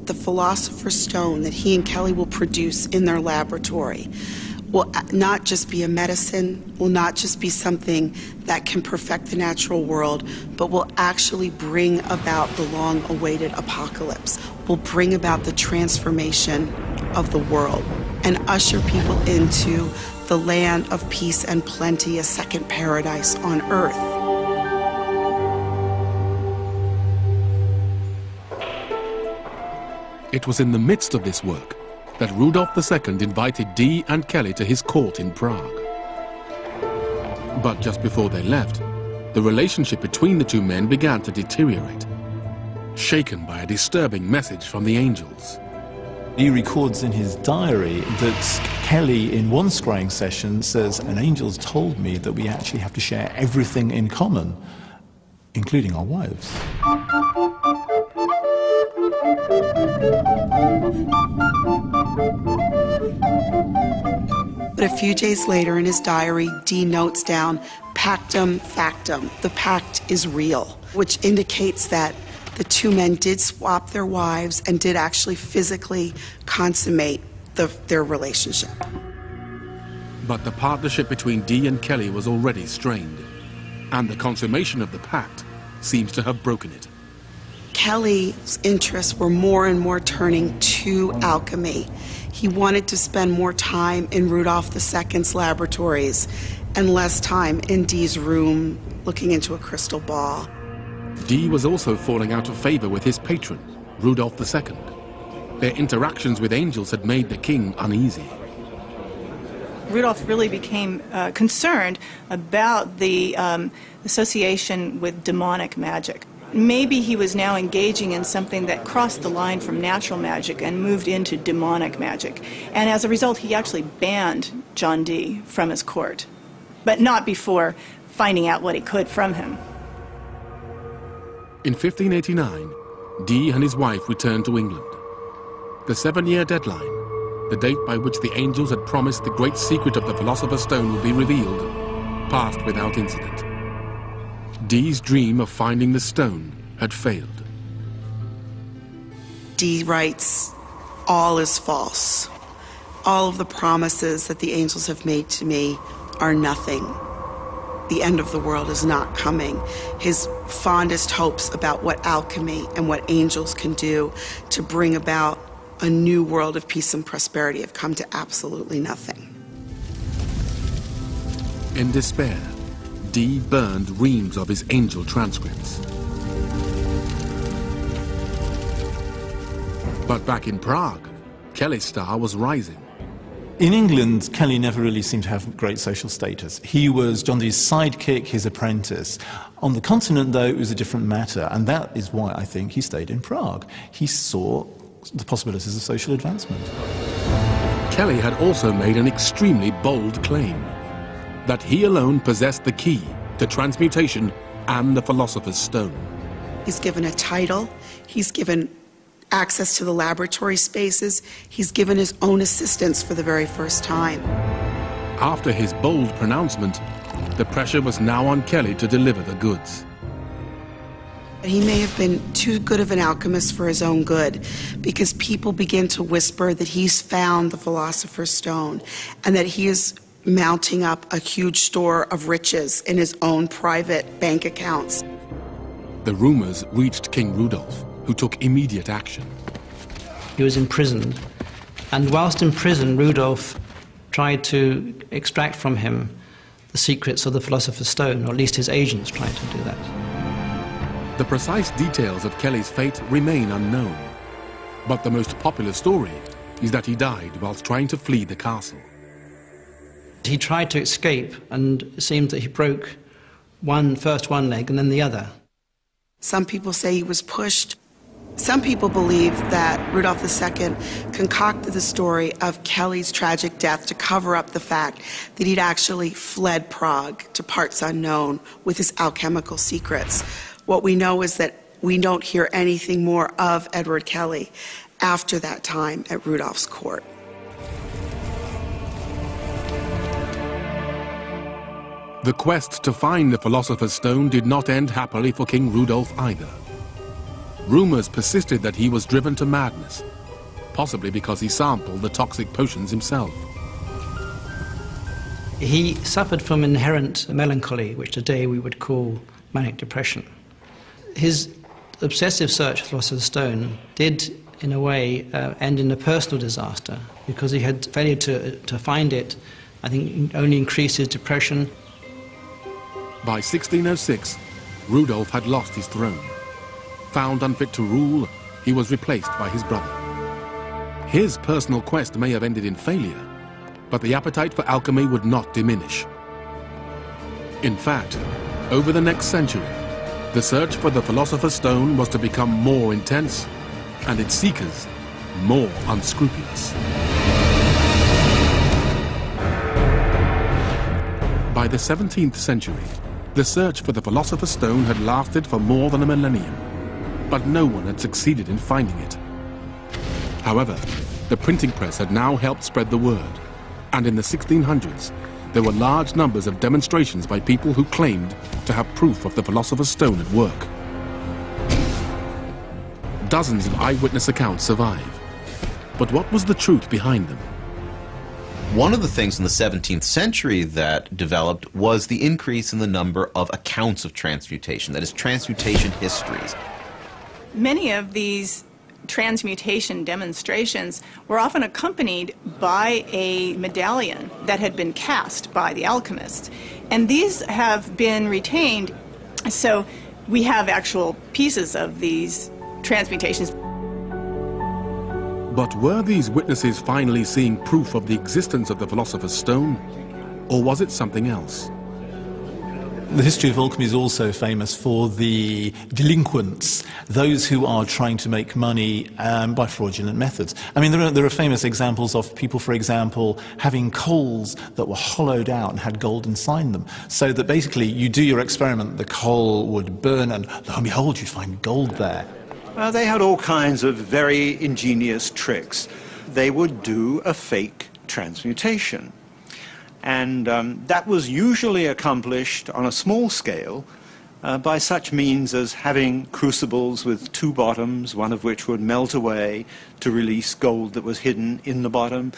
the Philosopher's Stone that he and Kelly will produce in their laboratory will not just be a medicine, will not just be something that can perfect the natural world, but will actually bring about the long-awaited apocalypse, will bring about the transformation of the world and usher people into the land of peace and plenty, a second paradise on earth. It was in the midst of this work that Rudolf II invited Dee and Kelly to his court in Prague. But just before they left, the relationship between the two men began to deteriorate, shaken by a disturbing message from the angels. He records in his diary that Kelly, in one scrying session, says, "An angel's told me that we actually have to share everything in common, including our wives." But a few days later in his diary, Dee notes down, "Pactum factum," the pact is real, which indicates that the two men did swap their wives and did actually physically consummate their relationship. But the partnership between Dee and Kelly was already strained, and the consummation of the pact seems to have broken it. Kelly's interests were more and more turning to alchemy. He wanted to spend more time in Rudolf II's laboratories and less time in Dee's room looking into a crystal ball. Dee was also falling out of favor with his patron, Rudolf II. Their interactions with angels had made the king uneasy. Rudolf really became concerned about the association with demonic magic. Maybe he was now engaging in something that crossed the line from natural magic and moved into demonic magic. And as a result, he actually banned John Dee from his court, but not before finding out what he could from him. In 1589, Dee and his wife returned to England. The 7-year deadline, the date by which the angels had promised the great secret of the Philosopher's Stone would be revealed, passed without incident. Dee's dream of finding the stone had failed. Dee writes, "All is false. All of the promises that the angels have made to me are nothing. The end of the world is not coming." His fondest hopes about what alchemy and what angels can do to bring about a new world of peace and prosperity have come to absolutely nothing. In despair, Dee burned reams of his angel transcripts. But back in Prague, Kelly's star was rising. In England, Kelly never really seemed to have great social status. He was John Dee's sidekick, his apprentice. On the continent, though, it was a different matter, and that is why I think he stayed in Prague. He saw the possibilities of social advancement. Kelly had also made an extremely bold claim, that he alone possessed the key to transmutation and the Philosopher's Stone. He's given a title, he's given access to the laboratory spaces, he's given his own assistants for the very first time. After his bold pronouncement, the pressure was now on Kelly to deliver the goods. He may have been too good of an alchemist for his own good, because people begin to whisper that he's found the Philosopher's Stone and that he is mounting up a huge store of riches in his own private bank accounts. The rumors reached King Rudolf, who took immediate action. He was imprisoned, and whilst in prison, Rudolf tried to extract from him the secrets of the Philosopher's Stone, or at least his agents tried to do that. The precise details of Kelly's fate remain unknown, but the most popular story is that he died whilst trying to flee the castle. He tried to escape, and it seems that he broke first one leg and then the other. Some people say he was pushed. Some people believe that Rudolf II concocted the story of Kelly's tragic death to cover up the fact that he'd actually fled Prague to parts unknown with his alchemical secrets. What we know is that we don't hear anything more of Edward Kelly after that time at Rudolf's court. The quest to find the Philosopher's Stone did not end happily for King Rudolf either. Rumors persisted that he was driven to madness, possibly because he sampled the toxic potions himself. He suffered from inherent melancholy, which today we would call manic depression. His obsessive search for the Philosopher's Stone did, in a way, end in a personal disaster, because he had failure to find it, I think, only increased his depression. By 1606, Rudolf had lost his throne. Found unfit to rule, he was replaced by his brother. His personal quest may have ended in failure, but the appetite for alchemy would not diminish. In fact, over the next century, the search for the Philosopher's Stone was to become more intense, and its seekers more unscrupulous. By the 17th century, the search for the Philosopher's Stone had lasted for more than a millennium, but no one had succeeded in finding it. However, the printing press had now helped spread the word, and in the 1600s, there were large numbers of demonstrations by people who claimed to have proof of the Philosopher's Stone at work. Dozens of eyewitness accounts survive, but what was the truth behind them? One of the things in the 17th century that developed was the increase in the number of accounts of transmutation, that is, transmutation histories. Many of these transmutation demonstrations were often accompanied by a medallion that had been cast by the alchemists. And these have been retained, so we have actual pieces of these transmutations. But were these witnesses finally seeing proof of the existence of the Philosopher's Stone, or was it something else? The history of alchemy is also famous for the delinquents, those who are trying to make money by fraudulent methods. I mean, there are famous examples of people, for example, having coals that were hollowed out and had gold inside them, so that basically you do your experiment, the coal would burn, and lo and behold, you'd find gold there. Well, they had all kinds of very ingenious tricks. They would do a fake transmutation. And that was usually accomplished on a small scale by such means as having crucibles with two bottoms, one of which would melt away to release gold that was hidden in the bottom,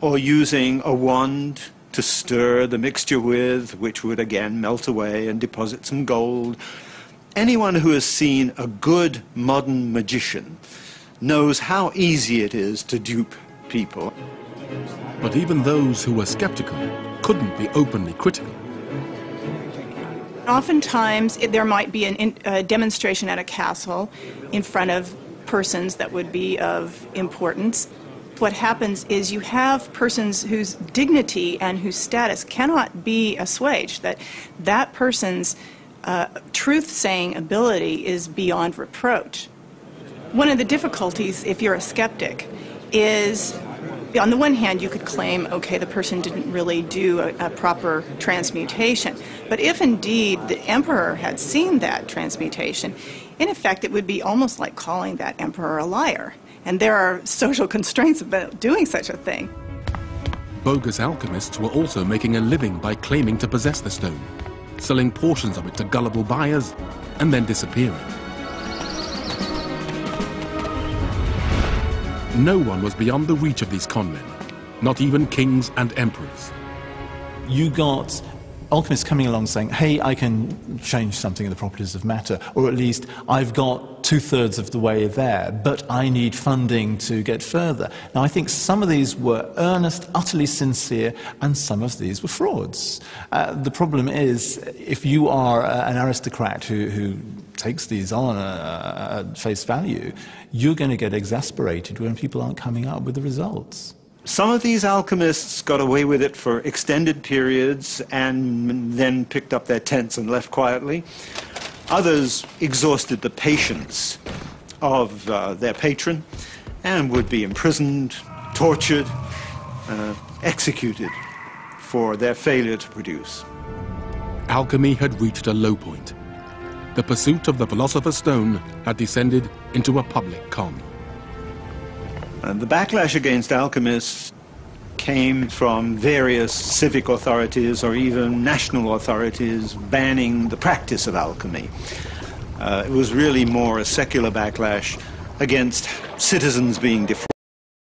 or using a wand to stir the mixture with, which would again melt away and deposit some gold. Anyone who has seen a good modern magician knows how easy it is to dupe people. But even those who were skeptical couldn't be openly critical. Oftentimes, there might be a demonstration at a castle in front of persons that would be of importance. What happens is you have persons whose dignity and whose status cannot be assuaged, that person's truth-saying ability is beyond reproach. One of the difficulties, if you're a skeptic, is, on the one hand, you could claim, okay, the person didn't really do a proper transmutation. But if indeed the emperor had seen that transmutation, in effect, it would be almost like calling that emperor a liar. And there are social constraints about doing such a thing. Bogus alchemists were also making a living by claiming to possess the stone, selling portions of it to gullible buyers, and then disappearing. No one was beyond the reach of these conmen, not even kings and emperors. You got alchemists coming along saying, hey, I can change something in the properties of matter, or at least I've got 2/3 of the way there, but I need funding to get further. Now, I think some of these were earnest, utterly sincere, and some of these were frauds. The problem is, if you are an aristocrat who takes these on at face value, you're going to get exasperated when people aren't coming up with the results. Some of these alchemists got away with it for extended periods and then picked up their tents and left quietly. Others exhausted the patience of their patron and would be imprisoned, tortured, executed for their failure to produce. Alchemy had reached a low point. The pursuit of the Philosopher's Stone had descended into a public con. The backlash against alchemists came from various civic authorities or even national authorities banning the practice of alchemy. It was really more a secular backlash against citizens being defrauded.